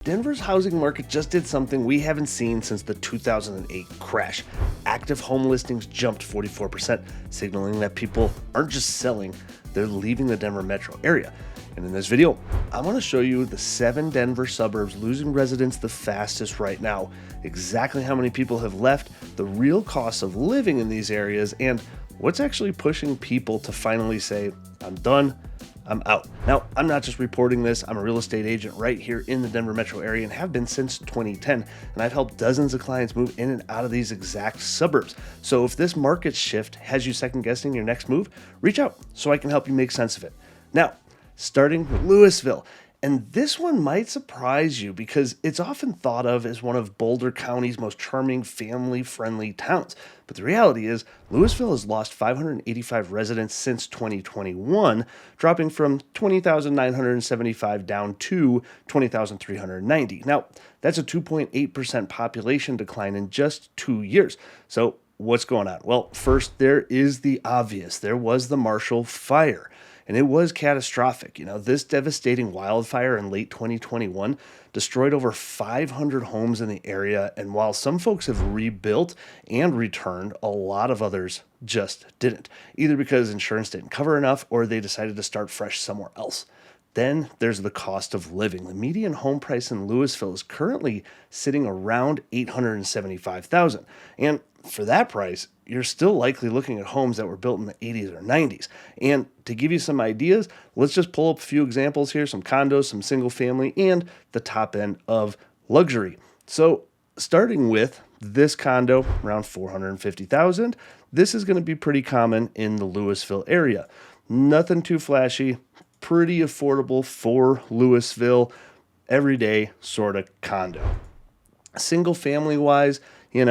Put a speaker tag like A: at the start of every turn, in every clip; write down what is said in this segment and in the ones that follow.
A: Denver's housing market just did something we haven't seen since the 2008 crash. Active home listings jumped 44%, signaling that people aren't just selling, they're leaving the Denver metro area. And in this video, I want to show you the 7 Denver suburbs losing residents the fastest right now, exactly how many people have left, the real costs of living in these areas, and what's actually pushing people to finally say, I'm done, I'm out. Now, I'm not just reporting this. I'm a real estate agent right here in the Denver metro area and have been since 2010. And I've helped dozens of clients move in and out of these exact suburbs. So if this market shift has you second guessing your next move, reach out so I can help you make sense of it. Now, starting with Louisville. And this one might surprise you because it's often thought of as one of Boulder County's most charming, family-friendly towns. But the reality is, Louisville has lost 585 residents since 2021, dropping from 20,975 down to 20,390. Now, that's a 2.8% population decline in just 2 years. So what's going on? Well, first, there is the obvious. There was the Marshall Fire. And it was catastrophic. This devastating wildfire in late 2021 destroyed over 500 homes in the area. And while some folks have rebuilt and returned, a lot of others just didn't, either because insurance didn't cover enough or they decided to start fresh somewhere else. Then there's the cost of living. The median home price in Louisville is currently sitting around $875,000. And for that price, you're still likely looking at homes that were built in the 80s or 90s. And to give you some ideas, let's just pull up a few examples here, some condos, some single family, and the top end of luxury. So starting with this condo, around $450,000, this is going to be pretty common in the Louisville area. Nothing too flashy, pretty affordable for Louisville, everyday sort of condo. Single family wise, you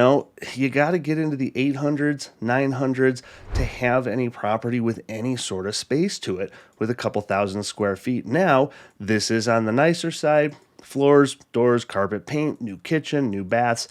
A: got to get into the 800s, 900s to have any property with any sort of space to it with a couple thousand square feet. Now, this is on the nicer side, floors, doors, carpet, paint, new kitchen, new baths.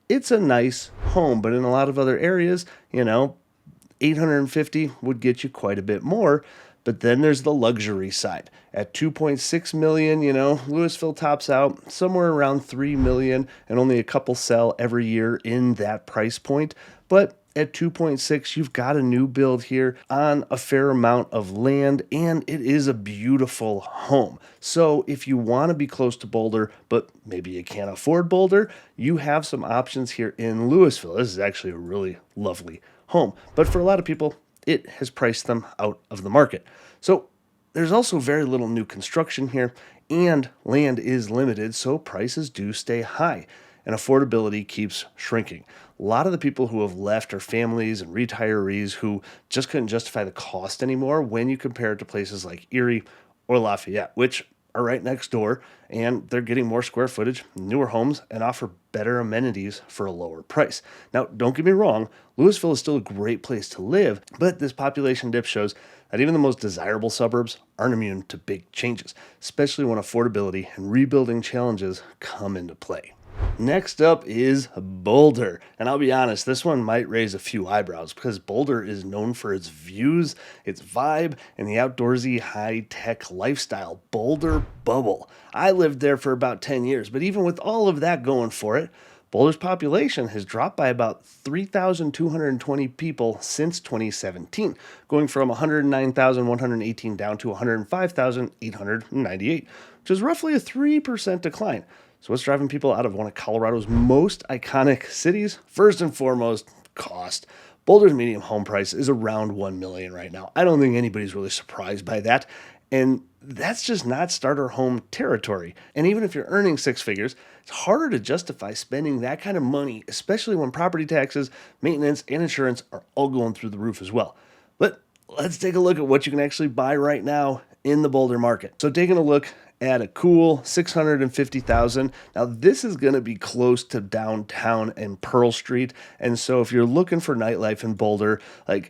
A: It's a nice home, but in a lot of other areas, 850 would get you quite a bit more. But then there's the luxury side. At $2.6 million, Louisville tops out somewhere around $3 million, and only a couple sell every year in that price point. But at 2.6, you've got a new build here on a fair amount of land, and it is a beautiful home. So if you want to be close to Boulder, but maybe you can't afford Boulder, you have some options here in Louisville. This is actually a really lovely home. But for a lot of people, it has priced them out of the market. So there's also very little new construction here, and land is limited, so prices do stay high, and affordability keeps shrinking. A lot of the people who have left are families and retirees who just couldn't justify the cost anymore when you compare it to places like Erie or Lafayette, which are right next door, and they're getting more square footage, newer homes, and offer better amenities for a lower price. Now, don't get me wrong, Louisville is still a great place to live, but this population dip shows that even the most desirable suburbs aren't immune to big changes, especially when affordability and rebuilding challenges come into play. Next up is Boulder. And I'll be honest, this one might raise a few eyebrows because Boulder is known for its views, its vibe, and the outdoorsy high-tech lifestyle Boulder bubble. I lived there for about 10 years, but even with all of that going for it, Boulder's population has dropped by about 3,220 people since 2017, going from 109,118 down to 105,898, which is roughly a 3% decline. So what's driving people out of one of Colorado's most iconic cities? First and foremost, cost. Boulder's median home price is around $1 million right now. I don't think anybody's really surprised by that. And that's just not starter home territory. And even if you're earning six figures, it's harder to justify spending that kind of money, especially when property taxes, maintenance, and insurance are all going through the roof as well. But let's take a look at what you can actually buy right now in the Boulder market. So taking a look at a cool $650,000. Now this is going to be close to downtown and Pearl Street. And so if you're looking for nightlife in Boulder,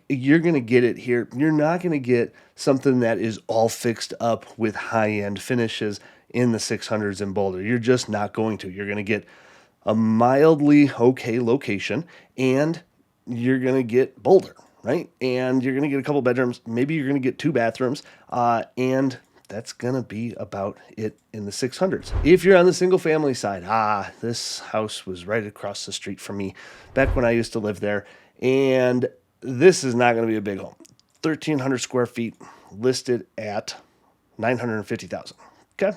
A: you're going to get it here. You're not going to get something that is all fixed up with high-end finishes in the 600s in Boulder. You're just not going to. You're going to get a mildly okay location, and you're going to get Boulder, right? And you're going to get a couple bedrooms. Maybe you're going to get 2 bathrooms, and that's going to be about it in the 600s. If you're on the single family side, this house was right across the street from me back when I used to live there. And this is not going to be a big home. 1,300 square feet, listed at $950,000. Okay.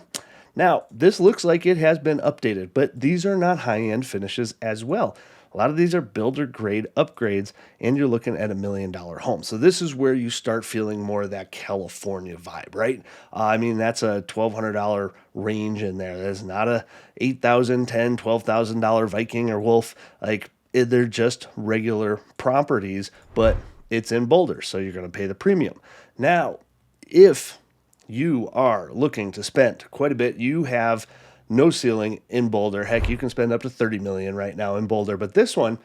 A: Now, this looks like it has been updated, but these are not high-end finishes as well. A lot of these are builder grade upgrades, and you're looking at $1 million home. So this is where you start feeling more of that California vibe, right? That's a $1,200 range in there. That's not a $8,000, $10,000, $12,000 Viking or Wolf. They're just regular properties, but it's in Boulder, so you're going to pay the premium. Now, if you are looking to spend quite a bit, you have no ceiling in Boulder. Heck, you can spend up to $30 million right now in Boulder, but this one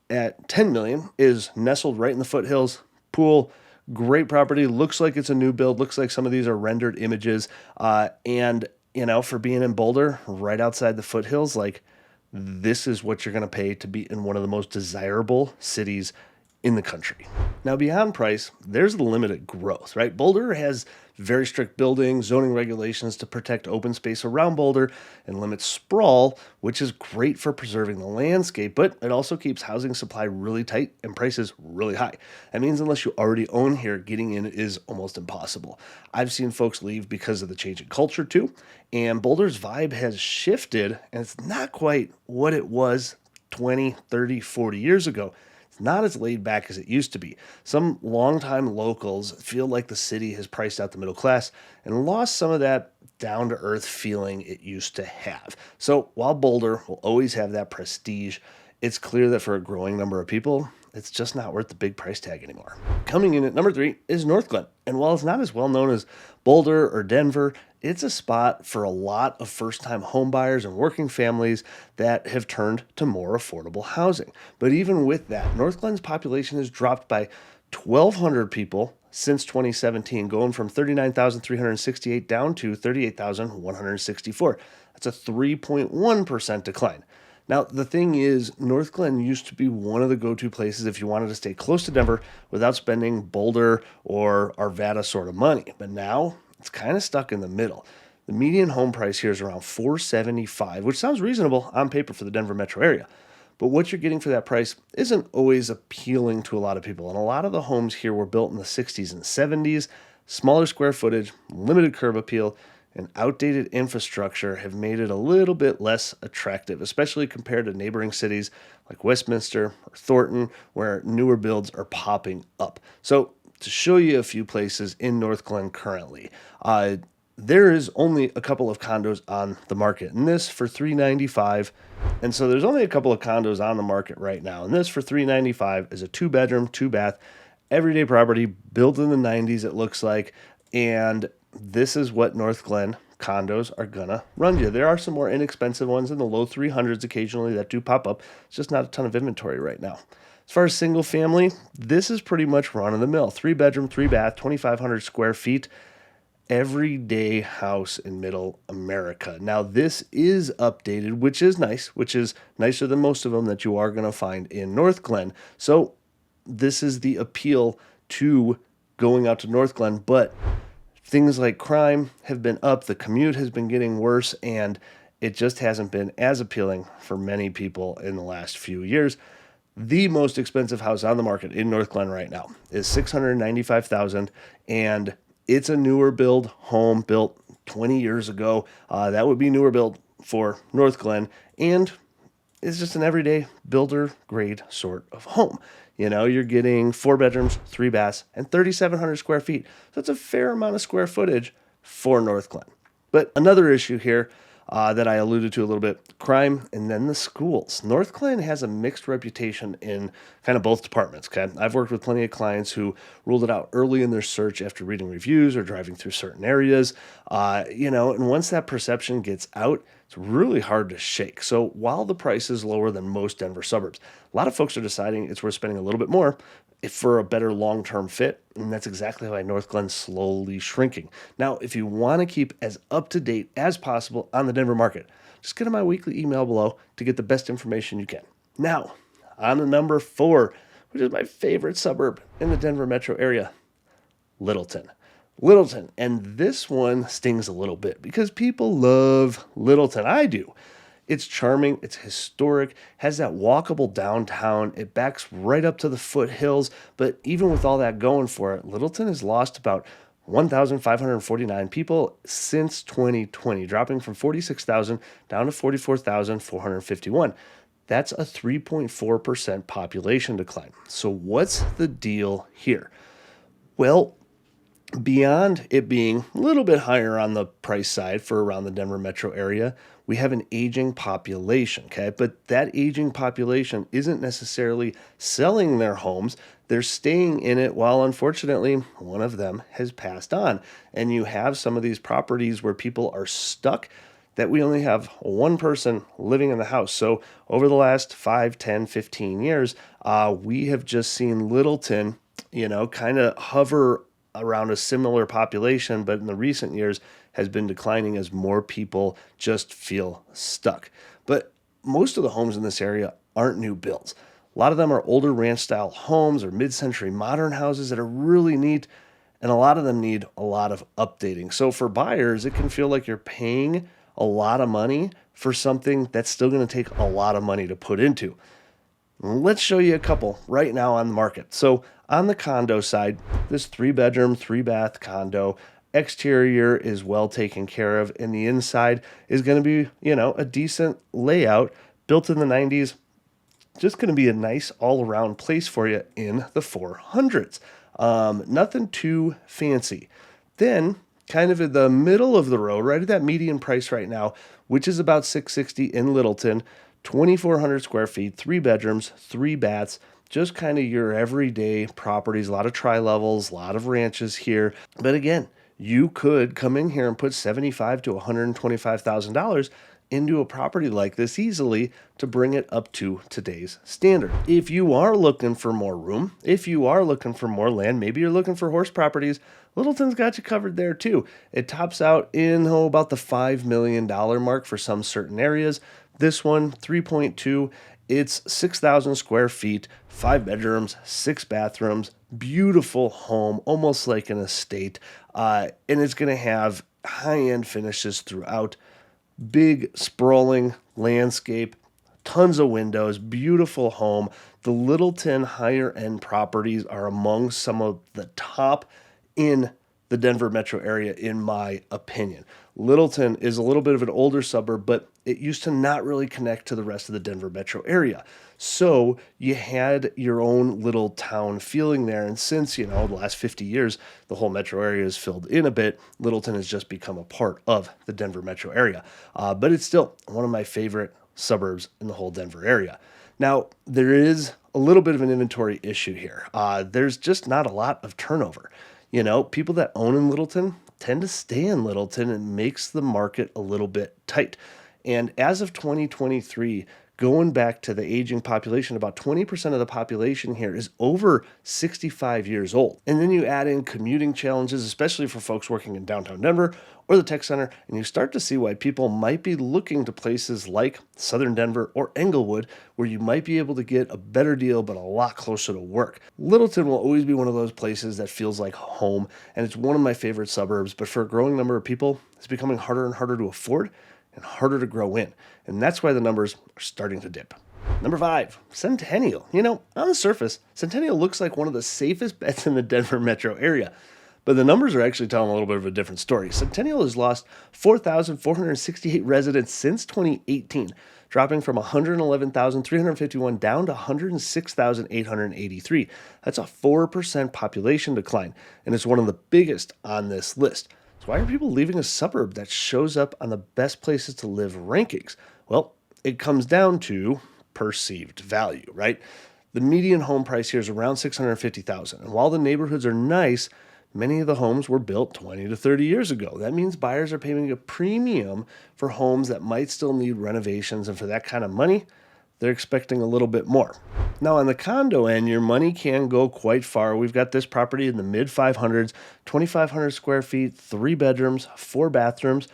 A: at $10 million is nestled right in the foothills. Pool, great property. Looks like it's a new build. Looks like some of these are rendered images. For being in Boulder, right outside the foothills, this is what you're going to pay to be in one of the most desirable cities in the country. Now, beyond price, there's the limited growth, right? Boulder has very strict building, zoning regulations to protect open space around Boulder and limit sprawl, which is great for preserving the landscape, but it also keeps housing supply really tight and prices really high. That means unless you already own here, getting in is almost impossible. I've seen folks leave because of the change in culture too, and Boulder's vibe has shifted, and it's not quite what it was 20, 30, 40 years ago. Not as laid back as it used to be. Some longtime locals feel like the city has priced out the middle class and lost some of that down-to-earth feeling it used to have. So while Boulder will always have that prestige, it's clear that for a growing number of people, it's just not worth the big price tag anymore. Coming in at number 3 is Northglenn. And while it's not as well known as Boulder or Denver, it's a spot for a lot of first-time homebuyers and working families that have turned to more affordable housing. But even with that, Northglenn's population has dropped by 1,200 people since 2017, going from 39,368 down to 38,164. That's a 3.1% decline. Now, the thing is, Northglenn used to be one of the go-to places if you wanted to stay close to Denver without spending Boulder or Arvada sort of money. But now, it's kind of stuck in the middle. The median home price here is around $475,000, which sounds reasonable on paper for the Denver metro area. But what you're getting for that price isn't always appealing to a lot of people. And a lot of the homes here were built in the 60s and 70s. Smaller square footage, limited curb appeal, and outdated infrastructure have made it a little bit less attractive, especially compared to neighboring cities like Westminster or Thornton, where newer builds are popping up. So to show you a few places in Northglenn currently, there is only a couple of condos on the market, and this for $395,000. And so there's only a couple of condos on the market right now, and this for $395,000 is a 2-bedroom, 2-bath, everyday property built in the 90s, it looks like, and this is what Northglenn condos are gonna run you. There are some more inexpensive ones in the low 300s occasionally that do pop up. It's just not a ton of inventory right now. As far as single family, this is pretty much run of the mill. 3-bedroom, 3-bath, 2,500 square feet, everyday house in middle America. Now, this is updated, which is nice, which is nicer than most of them that you are gonna find in Northglenn. So this is the appeal to going out to Northglenn, but things like crime have been up, the commute has been getting worse, and it just hasn't been as appealing for many people in the last few years. The most expensive house on the market in Northglenn right now is $695,000, and it's a newer build home built 20 years ago. That would be newer build for Northglenn, and it's just an everyday builder grade sort of home. You know, you're getting 4 bedrooms, 3 baths, and 3,700 square feet. So it's a fair amount of square footage for Northglenn. But another issue here that I alluded to a little bit, crime and then the schools. Northglenn has a mixed reputation in kind of both departments, okay? I've worked with plenty of clients who ruled it out early in their search after reading reviews or driving through certain areas, and once that perception gets out, it's really hard to shake. So while the price is lower than most Denver suburbs, a lot of folks are deciding it's worth spending a little bit more for a better long-term fit, and that's exactly why Northglenn's slowly shrinking. Now, if you want to keep as up-to-date as possible on the Denver market, just get on my weekly email below to get the best information you can. Now, on to number 4, which is my favorite suburb in the Denver metro area, Littleton. Littleton. And this one stings a little bit because people love Littleton. I do. It's charming, it's historic, has that walkable downtown. It backs right up to the foothills, but even with all that going for it, Littleton has lost about 1,549 people since 2020, dropping from 46,000 down to 44,451. That's a 3.4% population decline. So what's the deal here? Well, beyond it being a little bit higher on the price side for around the Denver metro area, we have an aging population, okay? But that aging population isn't necessarily selling their homes. They're staying in it while, unfortunately, one of them has passed on. And you have some of these properties where people are stuck that we only have one person living in the house. So over the last 5, 10, 15 years, we have just seen Littleton, kind of hover around a similar population, but in the recent years has been declining as more people just feel stuck. But most of the homes in this area aren't new builds. A lot of them are older ranch style homes or mid-century modern houses that are really neat, and a lot of them need a lot of updating. So for buyers, it can feel like you're paying a lot of money for something that's still going to take a lot of money to put into. Let's show you a couple right now on the market. So on the condo side, this 3-bedroom, 3-bath condo, exterior is well taken care of, and the inside is going to be, a decent layout, built in the 90s. Just going to be a nice all-around place for you in the 400s. Nothing too fancy. Then, kind of in the middle of the road, right at that median price right now, which is about $660 in Littleton, 2,400 square feet, 3 bedrooms, 3 baths, just kind of your everyday properties, a lot of tri-levels, a lot of ranches here. But again, you could come in here and put $75,000 to $125,000 into a property like this easily to bring it up to today's standard. If you are looking for more room, if you are looking for more land, maybe you're looking for horse properties, Littleton's got you covered there too. It tops out in about the $5 million mark for some certain areas. This one, 3.2, it's 6,000 square feet, 5 bedrooms, 6 bathrooms, beautiful home, almost like an estate. And it's going to have high-end finishes throughout. Big, sprawling landscape, tons of windows, beautiful home. The Littleton higher-end properties are among some of the top in the Denver metro area, in my opinion. Littleton is a little bit of an older suburb, but it used to not really connect to the rest of the Denver metro area. So you had your own little town feeling there. And since, the last 50 years, the whole metro area is filled in a bit, Littleton has just become a part of the Denver metro area. But it's still one of my favorite suburbs in the whole Denver area. Now, there is a little bit of an inventory issue here. There's just not a lot of turnover. People that own in Littleton tend to stay in Littleton, and makes the market a little bit tight. And as of 2023, going back to the aging population, about 20% of the population here is over 65 years old. And then you add in commuting challenges, especially for folks working in downtown Denver or the tech center, and you start to see why people might be looking to places like Southern Denver or Englewood, where you might be able to get a better deal but a lot closer to work. Littleton will always be one of those places that feels like home, and it's one of my favorite suburbs, but for a growing number of people, it's becoming harder and harder to afford and harder to grow in. And that's why the numbers are starting to dip. Number 5, Centennial. On the surface, Centennial looks like one of the safest bets in the Denver metro area. But the numbers are actually telling a little bit of a different story. Centennial has lost 4,468 residents since 2018, dropping from 111,351 down to 106,883. That's a 4% population decline, and it's one of the biggest on this list. So why are people leaving a suburb that shows up on the best places to live rankings? Well, it comes down to perceived value, right? The median home price here is around $650,000, and while the neighborhoods are nice, many of the homes were built 20 to 30 years ago. That means buyers are paying a premium for homes that might still need renovations, and for that kind of money, they're expecting a little bit more. Now, on the condo end, your money can go quite far. We've got this property in the mid-500s, 2,500 square feet, 3 bedrooms, 4 bathrooms,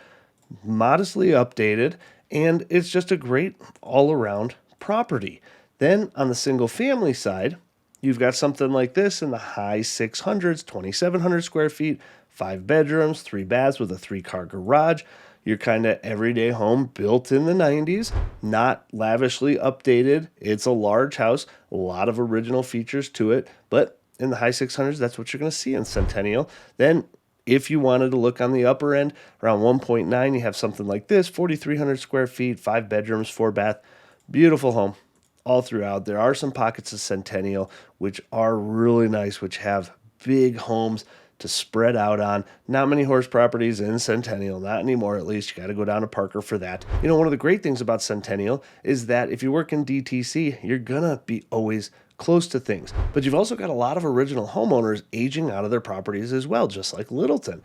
A: modestly updated, and it's just a great all-around property. Then, on the single-family side, you've got something like this in the high 600s, 2,700 square feet, 5 bedrooms, 3 baths with a 3-car garage. Your kind of everyday home built in the 90s, not lavishly updated. It's a large house, a lot of original features to it, but in the high 600s, that's what you're going to see in Centennial. Then if you wanted to look on the upper end, around 1.9, you have something like this, 4,300 square feet, 5 bedrooms, 4 bath, beautiful home all throughout. There are some pockets of Centennial which are really nice, which have big homes to spread out on. Not many horse properties in Centennial, not anymore at least. You got to go down to Parker for that. You know, one of the great things about Centennial is that if you work in DTC, you're gonna be always close to things. But you've also got a lot of original homeowners aging out of their properties as well, just like Littleton.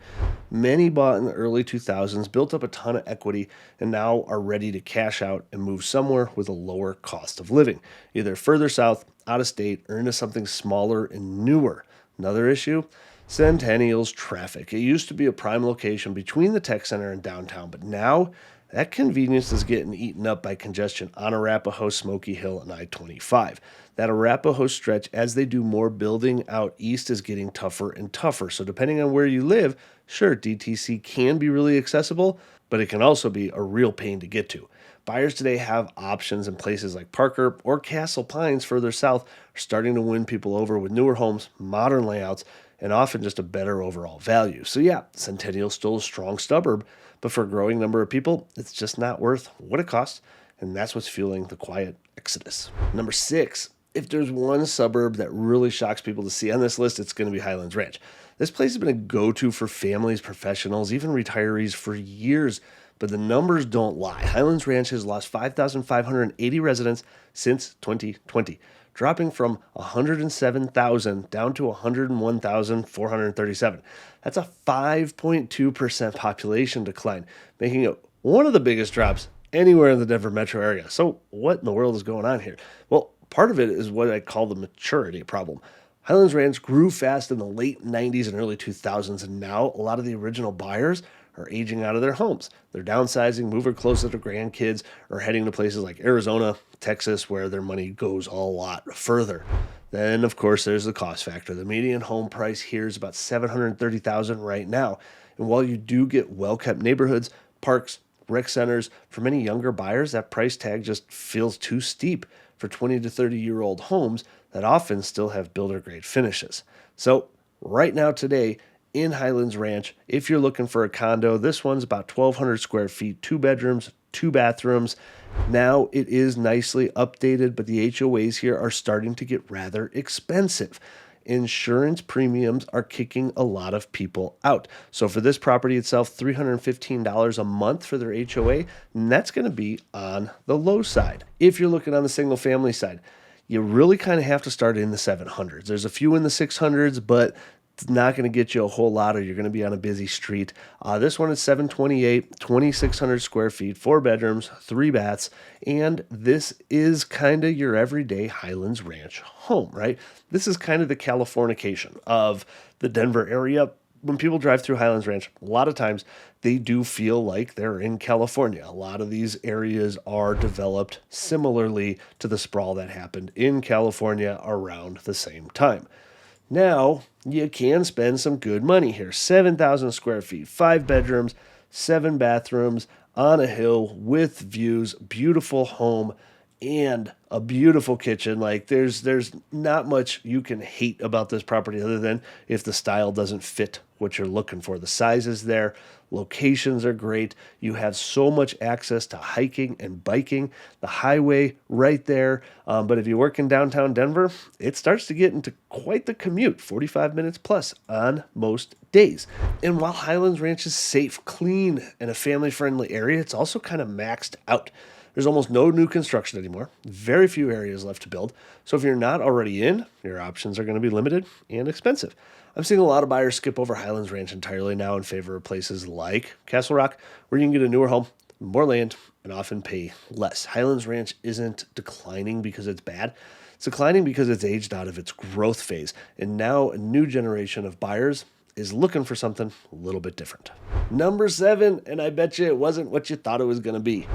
A: Many bought in the early 2000s, built up a ton of equity, and now are ready to cash out and move somewhere with a lower cost of living, either further south, out of state, or into something smaller and newer. Another issue? Centennial's traffic. It used to be a prime location between the tech center and downtown, but now that convenience is getting eaten up by congestion on Arapahoe, Smoky Hill, and I-25. That Arapahoe stretch, as they do more building out east, is getting tougher and tougher. So depending on where you live, sure, DTC can be really accessible, but it can also be a real pain to get to. Buyers today have options in places like Parker or Castle Pines further south, are starting to win people over with newer homes, modern layouts, and often just a better overall value. So yeah, Centennial's still a strong suburb, but for a growing number of people, it's just not worth what it costs, and that's what's fueling the quiet exodus. Number 6, if there's one suburb that really shocks people to see on this list, it's going to be Highlands Ranch. This place has been a go-to for families, professionals, even retirees for years, but the numbers don't lie. Highlands Ranch has lost 5,580 residents since 2020. Dropping from 107,000 down to 101,437. That's a 5.2% population decline, making it one of the biggest drops anywhere in the Denver metro area. So what in the world is going on here? Well, part of it is what I call the maturity problem. Highlands Ranch grew fast in the late 90s and early 2000s, and now a lot of the original buyers are aging out of their homes. They're downsizing, moving closer to grandkids, or heading to places like Arizona, Texas, where their money goes a lot further. Then, of course, there's the cost factor. The median home price here is about $730,000 right now. And while you do get well-kept neighborhoods, parks, rec centers, for many younger buyers, that price tag just feels too steep for 20 to 30-year-old homes that often still have builder-grade finishes. So right now today, in Highlands Ranch, if you're looking for a condo, this one's about 1,200 square feet, 2 bedrooms, 2 bathrooms. Now it is nicely updated, but the HOAs here are starting to get rather expensive. Insurance premiums are kicking a lot of people out. So for this property itself, $315 a month for their HOA, and that's going to be on the low side. If you're looking on the single family side, you really kind of have to start in the 700s. There's a few in the 600s, but it's not going to get you a whole lot, or you're going to be on a busy street. This one is 728, 2,600 square feet, 4 bedrooms, 3 baths, and this is kind of your everyday Highlands Ranch home, right? This is kind of the Californication of the Denver area. When people drive through Highlands Ranch, a lot of times they do feel like they're in California. A lot of these areas are developed similarly to the sprawl that happened in California around the same time. Now, you can spend some good money here. 7,000 square feet, 5 bedrooms, 7 bathrooms, on a hill with views, beautiful home, and a beautiful kitchen. Like there's not much you can hate about this property other than if the style doesn't fit what you're looking for. The size is there. Locations are great. You have so much access to hiking and biking. The highway right there. But if you work in downtown Denver, it starts to get into quite the commute, 45 minutes plus on most days. And while Highlands Ranch is safe, clean, and a family-friendly area, it's also kind of maxed out. There's almost no new construction anymore, very few areas left to build. So if you're not already in, your options are going to be limited and expensive. I'm seeing a lot of buyers skip over Highlands Ranch entirely now in favor of places like Castle Rock, where you can get a newer home, more land, and often pay less. Highlands Ranch isn't declining because it's bad. It's declining because it's aged out of its growth phase, and now a new generation of buyers is looking for something a little bit different. Number 7, and I bet you it wasn't what you thought it was going to be.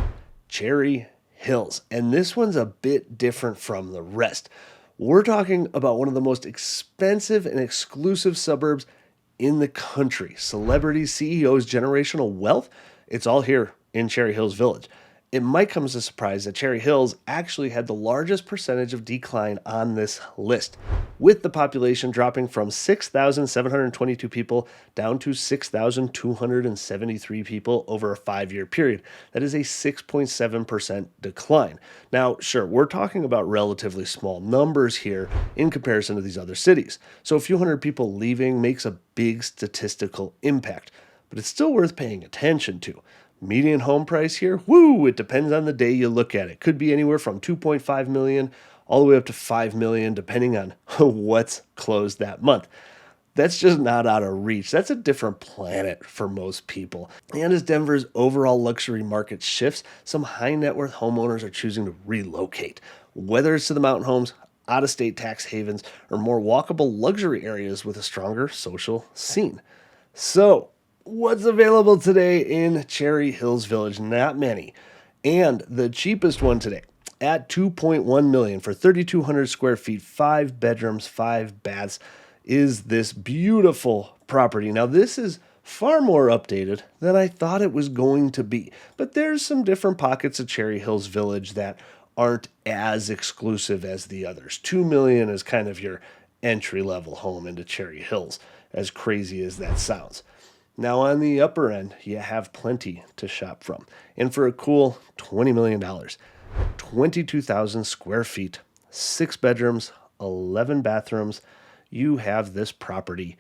A: Cherry Hills. And this one's a bit different from the rest. We're talking about one of the most expensive and exclusive suburbs in the country. Celebrities, CEOs, generational wealth, it's all here in Cherry Hills Village. It might come as a surprise that Cherry Hills actually had the largest percentage of decline on this list, with the population dropping from 6,722 people down to 6,273 people over a 5-year period. That is a 6.7% decline. Now, sure, we're talking about relatively small numbers here in comparison to these other cities. So a few hundred people leaving makes a big statistical impact, but it's still worth paying attention to. Median home price here, woo, it depends on the day you look at it. Could be anywhere from 2.5 million all the way up to 5 million, depending on what's closed that month. That's just not out of reach. That's a different planet for most people. And as Denver's overall luxury market shifts, some high net worth homeowners are choosing to relocate, whether it's to the mountain homes, out-of-state tax havens, or more walkable luxury areas with a stronger social scene. So, what's available today in Cherry Hills Village? Not many. And the cheapest one today at $2.1 million for 3,200 square feet, 5 bedrooms, 5 baths, is this beautiful property. Now, this is far more updated than I thought it was going to be, but there's some different pockets of Cherry Hills Village that aren't as exclusive as the others. $2 million is kind of your entry-level home into Cherry Hills, as crazy as that sounds. Now, on the upper end, you have plenty to shop from. And for a cool $20 million, 22,000 square feet, 6 bedrooms, 11 bathrooms, you have this property.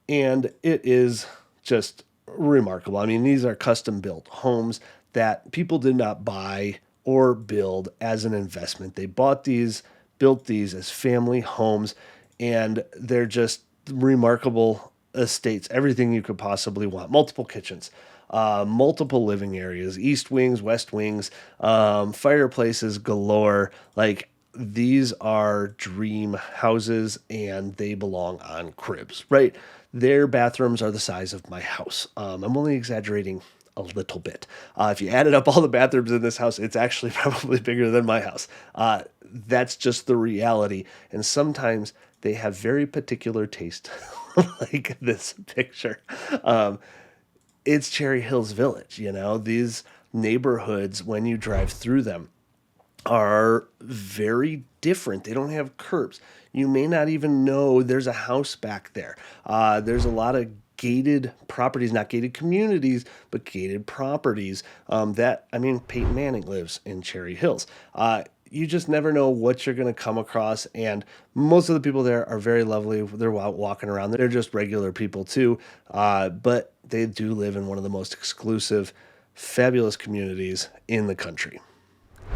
A: And it is just remarkable. I mean, these are custom-built homes that people did not buy or build as an investment. They bought these, built these as family homes, and they're just remarkable estates, everything you could possibly want. Multiple kitchens, multiple living areas, east wings, west wings, fireplaces galore. Like, these are dream houses, and they belong on cribs, right? Their bathrooms are the size of my house. I'm only exaggerating a little bit. If you added up all the bathrooms in this house, it's actually probably bigger than my house. That's just the reality. And sometimes they have very particular taste, like this picture. It's Cherry Hills Village, you know. These neighborhoods, when you drive through them, are very different. They don't have curbs. You may not even know there's a house back there. There's a lot of gated properties, not gated communities, but gated properties Peyton Manning lives in Cherry Hills. You just never know what you're going to come across, and most of the people there are very lovely. They're out walking around. They're just regular people too, but they do live in one of the most exclusive, fabulous communities in the country.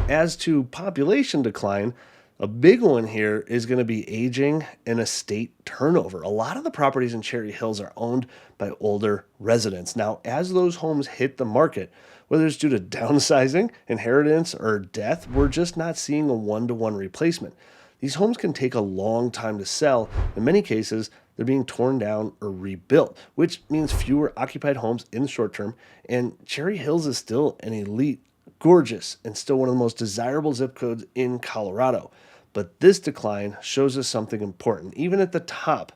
A: As to population decline, a big one here is going to be aging and estate turnover. A lot of the properties in Cherry Hills are owned by older residents. Now, as those homes hit the market, whether it's due to downsizing, inheritance, or death, we're just not seeing a one-to-one replacement. These homes can take a long time to sell. In many cases, they're being torn down or rebuilt, which means fewer occupied homes in the short term. And Cherry Hills is still an elite, gorgeous, and still one of the most desirable zip codes in Colorado. But this decline shows us something important. Even at the top,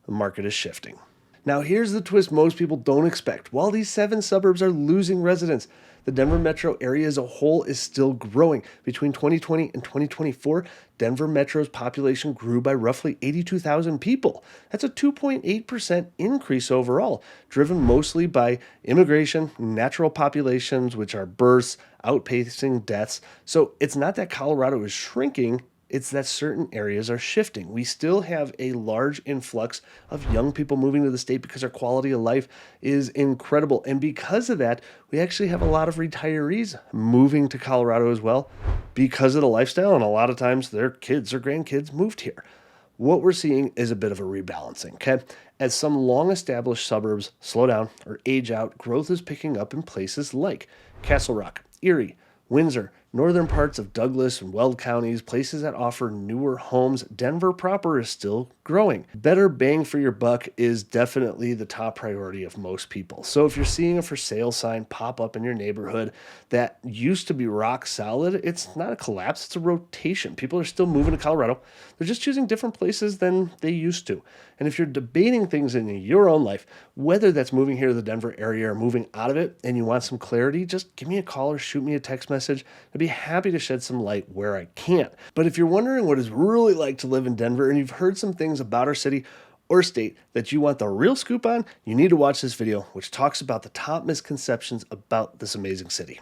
A: the market is shifting. Now, here's the twist most people don't expect. While these 7 suburbs are losing residents, the Denver metro area as a whole is still growing. Between 2020 and 2024, Denver metro's population grew by roughly 82,000 people. That's a 2.8% increase overall, driven mostly by immigration, natural populations, which are births, outpacing deaths. So it's not that Colorado is shrinking, it's that certain areas are shifting. We still have a large influx of young people moving to the state because our quality of life is incredible. And because of that, we actually have a lot of retirees moving to Colorado as well because of the lifestyle. And a lot of times their kids or grandkids moved here. What we're seeing is a bit of a rebalancing, okay? As some long-established suburbs slow down or age out, growth is picking up in places like Castle Rock, Erie, Windsor, Northern parts of Douglas and Weld counties, places that offer newer homes, Denver proper is still growing. Better bang for your buck is definitely the top priority of most people. So if you're seeing a for sale sign pop up in your neighborhood that used to be rock solid, it's not a collapse, it's a rotation. People are still moving to Colorado. They're just choosing different places than they used to. And if you're debating things in your own life, whether that's moving here to the Denver area or moving out of it, and you want some clarity, just give me a call or shoot me a text message. I'd be happy to shed some light where I can. But if you're wondering what it's really like to live in Denver and you've heard some things about our city or state that you want the real scoop on, you need to watch this video, which talks about the top misconceptions about this amazing city.